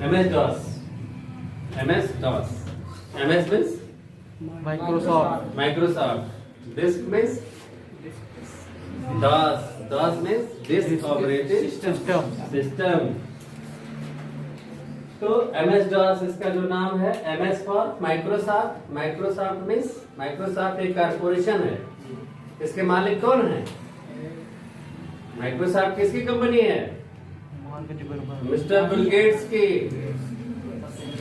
MS DOS. MS DOS. MS means Microsoft. Disk means DOS. DOS means disk operating system. तो MS DOS इसका जो नाम है, MS for Microsoft. Microsoft means Microsoft एक corporation है. इसके मालिक कौन है? माइक्रोसॉफ्ट किसकी कंपनी है? मिस्टर बिल गेट्स की.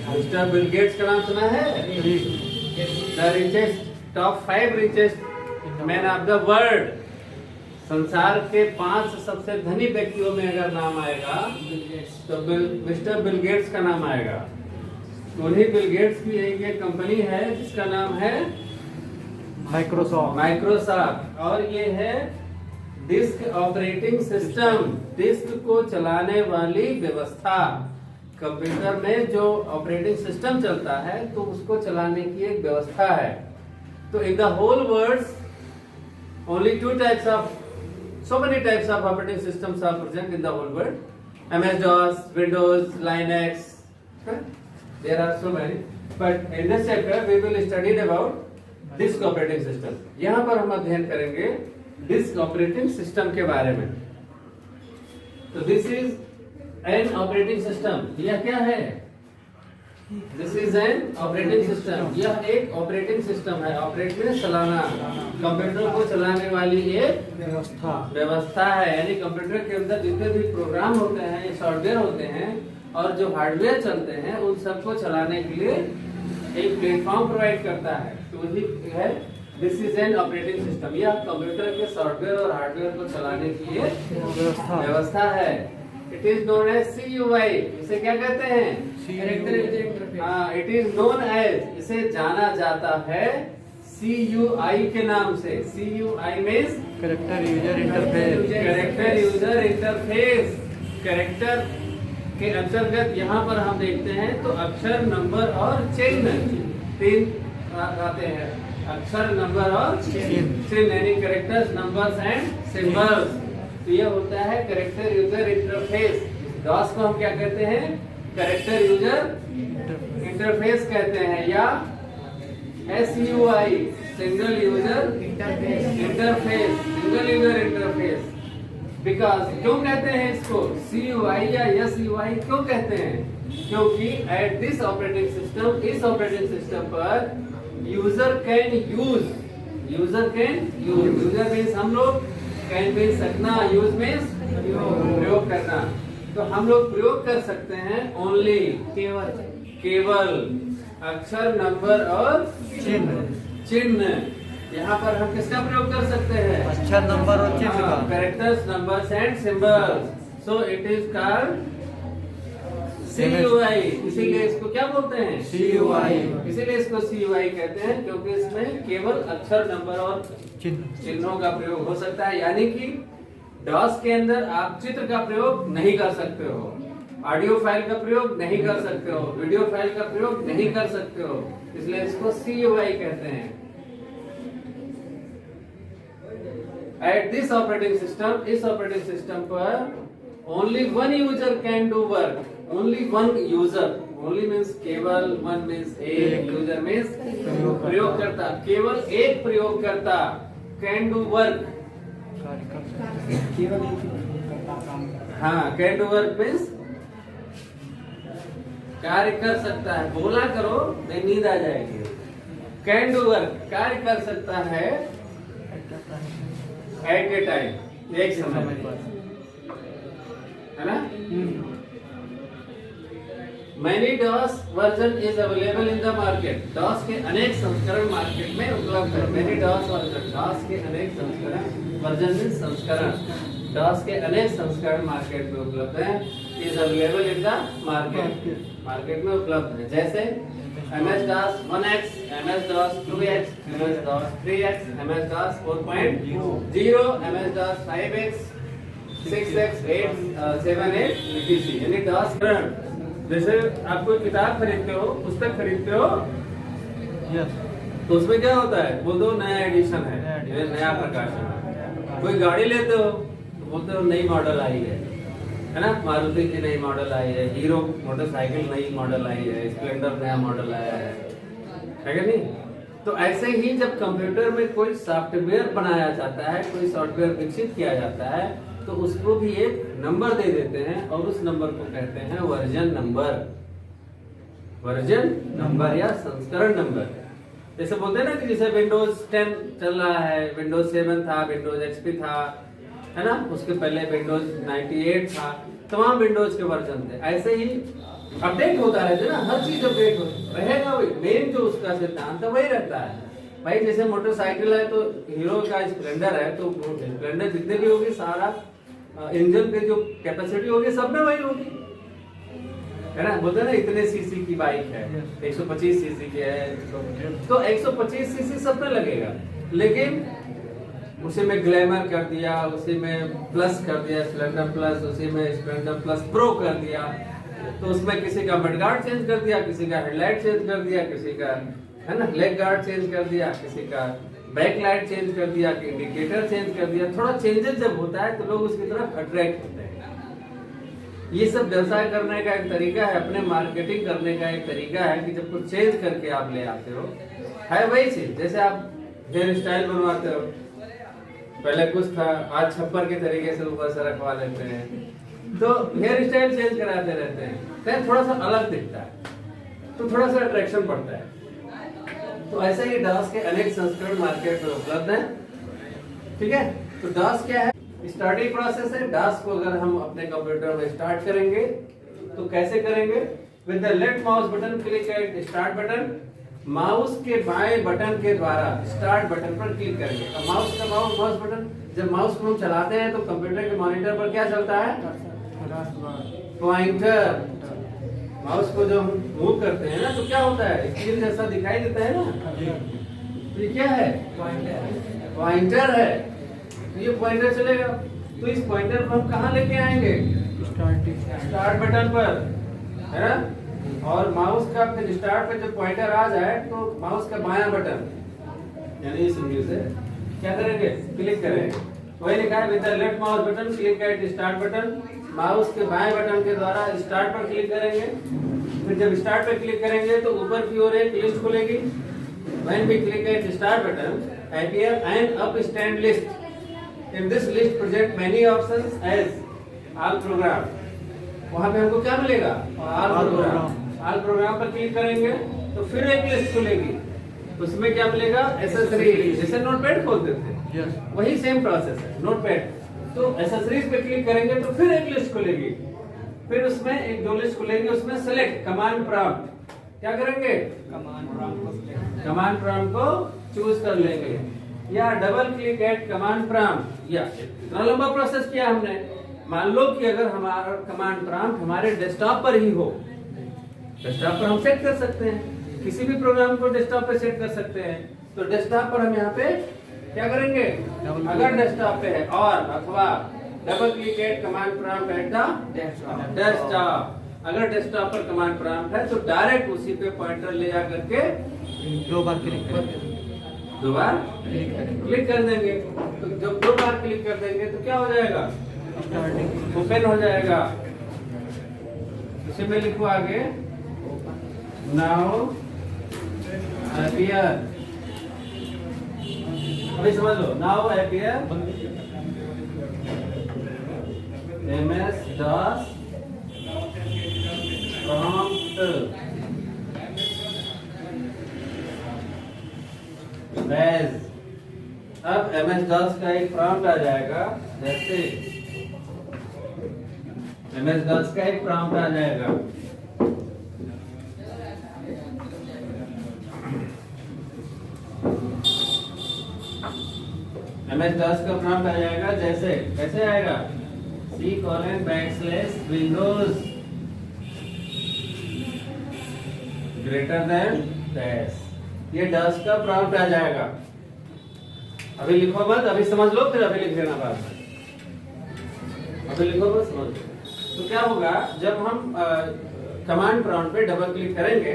मिस्टर बिल गेट्स का नाम सुना है? The richest, top 5 richest man of the world. संसार के 5 सबसे धनी व्यक्तियों में अगर नाम आएगा तो मिस्टर बिल गेट्स का नाम आएगा. उन्हीं बिल गेट्स की एक कंपनी है जिसका नाम है माइक्रोसॉफ्ट. और ये है डिस्क ऑपरेटिंग सिस्टम. डिस्क को चलाने वाली व्यवस्था. कंप्यूटर में जो ऑपरेटिंग सिस्टम चलता है तो उसको चलाने की एक व्यवस्था है. तो in the whole world only 2 types of, so many types of operating systems are present in the whole world. MS-DOS, Windows, Linux. There are so many. But in this chapter we will study about disk operating system. यहाँ पर हम अध्ययन करेंगे disk operating system के बारे में. तो this is an operating system. यह क्या है? This is an operating system. यह एक ऑपरेटिंग सिस्टम है. ऑपरेट में चलाना, कंप्यूटर को चलाने वाली एक व्यवस्था है. यानी कंप्यूटर के अंदर जितने भी प्रोग्राम होते हैं या सॉफ्टवेयर होते हैं और जो हार्डवेयर चलते हैं उन सबको चलाने के लिए एक प्लेटफॉर्म प्रोवाइड करता है. तो वही है this is an operating system. यह कंप्यूटर के सॉफ्टवेयर और हार्डवेयर को चलाने की एक व्यवस्था है. It is known as CUI. इसे क्या कहते हैं? इट इज नोन एज, इसे जाना जाता है CUI के नाम से. CUI means character user interface. Character user interface. Character के अंतर्गत यहाँ पर हम देखते हैं तो अक्षर, नंबर और चिन्ह 3 आते हैं. अक्षर, नंबर और चिन्ह, यानी कैरेक्टर्स, नंबर्स एंड सिंबल्स. तो यह होता है कैरेक्टर यूजर इंटरफेस. DOS को हम क्या कहते हैं? कैरेक्टर यूजर इंटरफेस कहते हैं, या SUI, single user interface. Single user interface. Because क्यों कहते हैं इसको CUI या SUI क्यों कहते हैं? क्योंकि एट दिस ऑपरेटिंग सिस्टम, इस ऑपरेटिंग सिस्टम पर user can use. User means हम लोग, कैन मीन्स सकना, यूज मीन्स प्रयोग करना. तो हम लोग प्रयोग कर सकते हैं ओनली, केवल अक्षर, नंबर और चिन्ह. यहाँ पर हम किसका प्रयोग कर सकते हैं? अक्षर, नंबर और चिन्ह का. Characters, numbers and symbols. So it is called CUI. इसीलिए इसको क्या बोलते हैं? CUI. इसीलिए इसको CUI कहते हैं क्योंकि इसमें केवल अक्षर, नंबर और चिन्हों का प्रयोग हो सकता है. यानी कि DOS के अंदर आप चित्र का प्रयोग नहीं कर सकते हो, ऑडियो फाइल का प्रयोग नहीं कर सकते हो, वीडियो फाइल का प्रयोग नहीं कर सकते हो. इसलिए इसको CUI कहते हैं. एट दिस ऑपरेटिंग सिस्टम, इस ऑपरेटिंग सिस्टम पर only one user can do work. Only one user. Only means केवल, वन मीन्स एक, यूजर मीन्स प्रयोगकर्ता. केवल एक प्रयोगकर्ता कैन डू वर्क. हाँ, कैन डू वर्क मीन्स कार्य कर सकता है. बोला करो नहीं नींद आ जाएगी. कैन डू वर्क, कार्य कर सकता है एट ए टाइम, एक समय, है ना. Many DOS version is available in the market. DOS के अनेक संस्करण मार्केट में उपलब्ध है. Many DOS version, DOS के अनेक संस्करण, वर्जन में संस्करण, DOS के अनेक संस्करण मार्केट में उपलब्ध है. Is available in the market. Market में उपलब्ध है. जैसे MS-DOS 1X, MS-DOS 2X, MS-DOS 3X, MS-DOS 4.0, MS-DOS 5X, 6X, 8, 7, 8, etc. यानी DOS. जैसे आप कोई किताब खरीदते हो, पुस्तक खरीदते हो, तो उसमें क्या होता है? बोल दो नया एडिशन है, नया प्रकाशन है. कोई गाड़ी लेते हो तो बोलते हो नई मॉडल आई है. है ना, मारुति की नई मॉडल आई है, हीरो मोटरसाइकिल नई मॉडल आई है, स्प्लेंडर नया मॉडल आया है कि नहीं। तो ऐसे ही जब कंप्यूटर में कोई सॉफ्टवेयर बनाया जाता है, कोई सॉफ्टवेयर विकसित किया जाता है, तो उसको भी एक नंबर दे देते हैं और उस नंबर को कहते हैं वर्जन नंबर। वर्जन नंबर या संस्करण नंबर। जैसे बोलते हैं ना कि जैसे विंडोज 10 चल रहा है, विंडोज 7 था, विंडोज एक्सपी था, है ना, उसके पहले विंडोज 98 था, तमाम विंडोज के वर्जन थे। ऐसे ही अपडेट होता रहता है ना, हर चीज अपडेट रहेगा, वही मेन जो उसका सिद्धांत है वही रहता है। भाई जैसे मोटरसाइकिल है तो हीरो का स्प्लेंडर है, तो स्प्लेंडर जितने भी होगी सारा इंजन पे जो कैपेसिटी होगी सब में वही होगी, है ना। बोलते हैं ना इतने सीसी की बाइक है, 125 सीसी की है, तो 125 सीसी सब में लगेगा, लेकिन उसी में ग्लैमर कर दिया, उसी में प्लस कर दिया, स्प्लेंडर प्लस, उसी में स्प्लेंडर प्लस प्रो कर दिया, तो उसमें किसी का मड गार्ड चेंज कर दिया, किसी का हेडलाइट चेंज कर दिया, किसी का, है ना, लेग गार्ड चेंज कर दिया, किसी का बैक लाइट चेंज कर दिया, इंडिकेटर चेंज कर दिया। थोड़ा चेंजेस जब होता है तो लोग उसकी तरफ अट्रैक्ट होते हैं। ये सब व्यवसाय करने का एक तरीका है, अपने मार्केटिंग करने का एक तरीका है कि जब कुछ चेंज करके आप ले आते हो, है वही चीज। जैसे आप हेयर स्टाइल बनवाते हो, पहले कुछ था, आज छप्पर के तरीके से ऊपर से रखवा लेते हैं, तो हेयर स्टाइल चेंज कराते रहते हैं, तो थोड़ा सा अलग दिखता है, तो थोड़ा सा अट्रैक्शन पड़ता है। तो ऐसे ही डास के अनेक संस्करण मार्केट में उपलब्ध हैं, ठीक है। तो डास क्या है? स्टार्टिंग प्रोसेस है। डास को अगर हम अपने कंप्यूटर में स्टार्ट करेंगे तो कैसे करेंगे? With the left mouse button click at start button, mouse के बाएं बटन के द्वारा स्टार्ट बटन पर क्लिक करेंगे। अब माउस बटन, जब माउस को हम चलाते हैं तो कंप्यूटर के मॉनिटर पर क्या चलता है? पॉइंटर। माउस को जब हम मूव करते हैं ना तो क्या होता है? स्क्रीन जैसा दिखाई देता है ना, तो ये क्या है? पॉइंटर है। तो ये पॉइंटर चलेगा, तो इस पॉइंटर को हम कहाँ लेके आएंगे? स्टार्ट बटन पर, है ना। और माउस का फिर स्टार्ट पे जब पॉइंटर आ जाए तो माउस का बायां बटन, यानी इस व्यू से क्या करेंगे? क्लिक करेंगे। वही लिखा है with the left mouse button click at start button, mouse के बाएं बटन के द्वारा स्टार्ट पर क्लिक करेंगे। फिर जब स्टार्ट पर क्लिक करेंगे तो ऊपर की ओर एक लिस्ट खुलेगी। When we click at start button, appear an up stand list. In this list present many options as all program. वहाँ पे हमको क्या मिलेगा? all program. all program पर क्लिक करेंगे तो फिर एक लिस्ट खुलेगी, उसमें क्या मिलेगा? एसेसरीज। जैसे नोटपैड खोलते थे, वही सेम प्रोसेस है नोटपैड। तो एसेसरीज पे क्लिक करेंगे तो फिर एक लिस्ट खुलेगी, फिर उसमें एक दो लिस्ट खुलेगी, उसमें सेलेक्ट कमांड प्रॉम्प्ट। क्या करेंगे? कमांड प्रॉम्प्ट को चूज कर लेंगे, या double click at command prompt. या इतना लंबा प्रोसेस किया हमने। मान लो कि अगर हमारा कमांड प्रॉम्प्ट हमारे डेस्कटॉप पर ही हो, डेस्कटॉप पर हम सेट कर सकते हैं, किसी भी प्रोग्राम को डेस्कटॉप पे सेट कर सकते हैं। तो डेस्कटॉप पर हम यहाँ पे क्या करेंगे? अगर डेस्कटॉप पे है, और अथवा double click at command prompt at the desktop. अगर डेस्कटॉप पर कमांड प्रॉम्प्ट है तो डायरेक्ट उसी पे पॉइंटर ले जा करके दो बार क्लिक कर देंगे। तो जब दो बार क्लिक कर देंगे तो क्या हो जाएगा? ओपन हो जाएगा। इसी में लिखो आगे, नाउ अपीयर। अभी समझ लो, now appear MS DOS prompt as। अब MS DOS का एक प्रॉम्प्ट आ जाएगा, जैसे MS DOS का एक प्रॉम्प्ट आ जाएगा, MS DOS का प्रॉम्प्ट आ जाएगा, जैसे कैसे आएगा? C:\Windows greater than dash। ये DOS का प्रॉम्प्ट आ जाएगा। अभी लिखो मत, अभी समझ लो, फिर अभी लिख देना बाद में। अभी लिखो मत, समझ लो। तो क्या होगा, जब हम कमांड प्रॉम्प्ट पे डबल क्लिक करेंगे,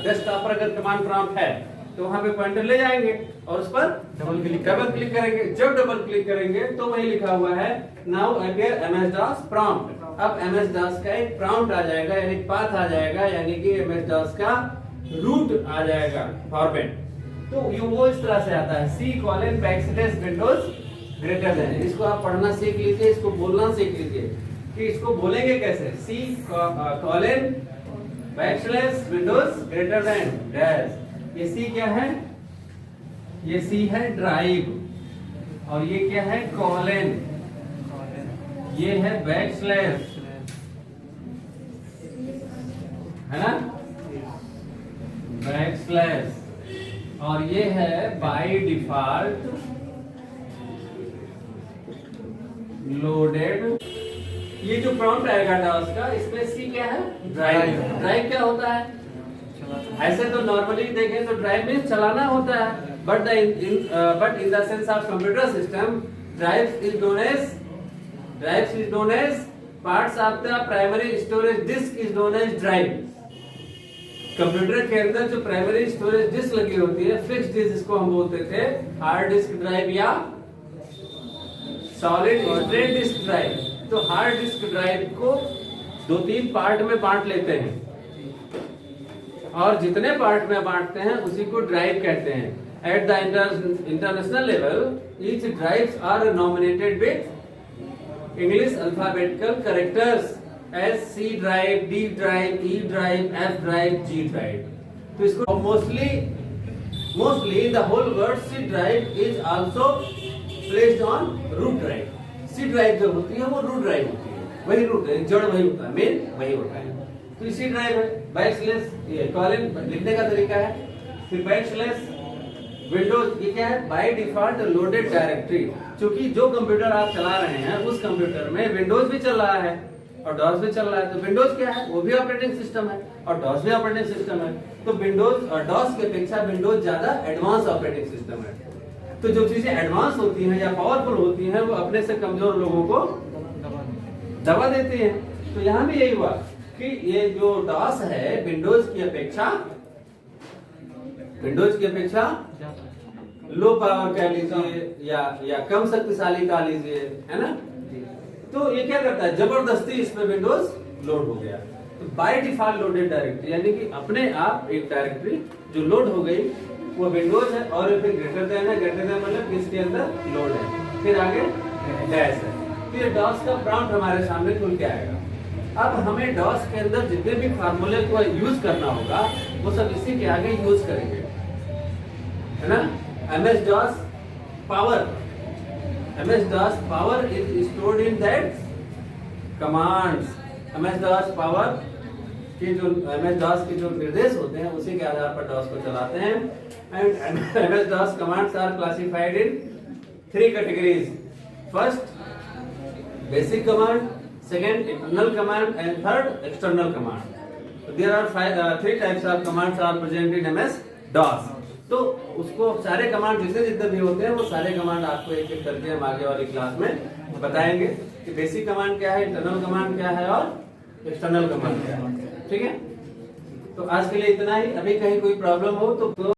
डेस्कटॉप पर अगर कमांड प्रॉम्प्ट है तो वहां पे पॉइंटर ले जाएंगे और उस पर डबल क्लिक करेंगे। जब डबल क्लिक करेंगे तो वही लिखा हुआ है नाउ अपियर MS-DOS प्रॉम्प्ट। अब MS-DOS का एक प्रॉम्प्ट आ जाएगा, यानी पाथ आ जाएगा, यानी कि MS-DOS का रूट आ जाएगा फॉर्मेट। तो ये वो इस तरह से आता है C:\Windows ग्रेटर देन। इसको आप पढ़ना सीख लीजिए, इसको बोलना सीख लीजिए कि इसको बोलेंगे कैसे। C:\Windows greater than dash. ये C क्या है? ये C है ड्राइव, और ये क्या है? कॉलन। ये है बैकस्लैश, है ना, बैकस्लैश। और ये है बाय डिफॉल्ट लोडेड। ये जो प्रॉम्प्ट आएगा डॉस का, इसमें C क्या है? ड्राइव। ड्राइव क्या होता है? ऐसे तो नॉर्मली देखें तो ड्राइव में चलाना होता है, but in the sense of computer system drive is known as parts of the primary storage disk is known as drive. Computer के अंदर जो प्राइमरी स्टोरेज डिस्क लगी होती है, फिक्स्ड डिस्क, जिसको हम बोलते थे हार्ड डिस्क ड्राइव या सॉलिड स्टेट डिस्क ड्राइव। तो हार्ड डिस्क ड्राइव को 2-3 पार्ट में बांट लेते हैं, और जितने पार्ट में बांटते हैं उसी को ड्राइव कहते हैं। At the international level each drives are nominated with English alphabetical characters as C drive, D drive, E drive, F drive, G drive. तो इसको mostly the whole word C drive is also placed on root drive. C drive जो होती है वो root drive होती है, वही root है, जड़ वही होता है, मेन वही होता है। तो C ड्राइव है। बैकस्लैश ये कॉलन लिखने का तरीका है। फिर बैकस्लैश विंडोज, ये क्या है? By default loaded directory. क्योंकि जो कंप्यूटर आप चला रहे हैं उस कंप्यूटर में विंडोज भी चल रहा है और डॉस भी चल रहा है। तो विंडोज क्या है? वो भी ऑपरेटिंग सिस्टम है और डॉस भी ऑपरेटिंग सिस्टम है। तो विंडोज और डॉस की अपेक्षा विंडोज ज्यादा एडवांस ऑपरेटिंग सिस्टम है। तो जो चीजें एडवांस होती हैं या पावरफुल होती हैं, वो अपने से कमजोर लोगों को दबा देती हैं। तो यहाँ भी यही हुआ कि ये जो डॉस है विंडोज की अपेक्षा लो पावर कह लीजिए या कम शक्तिशाली कह लीजिए, है ना। तो ये क्या करता है? जबरदस्ती इसमें विंडोज लोड हो गया। तो बाय डिफॉल्ट लोडेड डायरेक्टरी, यानी कि अपने आप एक डायरेक्टरी जो लोड हो गई वो विंडोज है, और फिर ग्रेटर देन है। ग्रेटर देन मतलब इसके अंदर लोड है, फिर आगे डैश है। फिर डॉस का प्रॉम्प्ट हमारे सामने खुल के आएगा। अब हमें डॉस के अंदर जितने भी फार्मूले को यूज करना होगा वो सब इसी के आगे यूज करेंगे, है ना। MS-DOS power is stored in that commands। MS-DOS power के जो MS-DOS के जो निर्देश होते हैं उसी के आधार पर DOS को चलाते हैं। And MS-DOS commands are classified in 3 categories। First basic command, second internal command, and third external command। So there are 3 types of commands are present in MS-DOS। तो उसको सारे कमांड जितने भी होते हैं वो सारे कमांड आपको एक एक करके हम आगे वाली क्लास में बताएंगे कि बेसिक कमांड क्या है, इंटरनल कमांड क्या है और एक्सटर्नल कमांड क्या है। ठीक है, तो आज के लिए इतना ही। अभी कहीं कोई प्रॉब्लम हो तो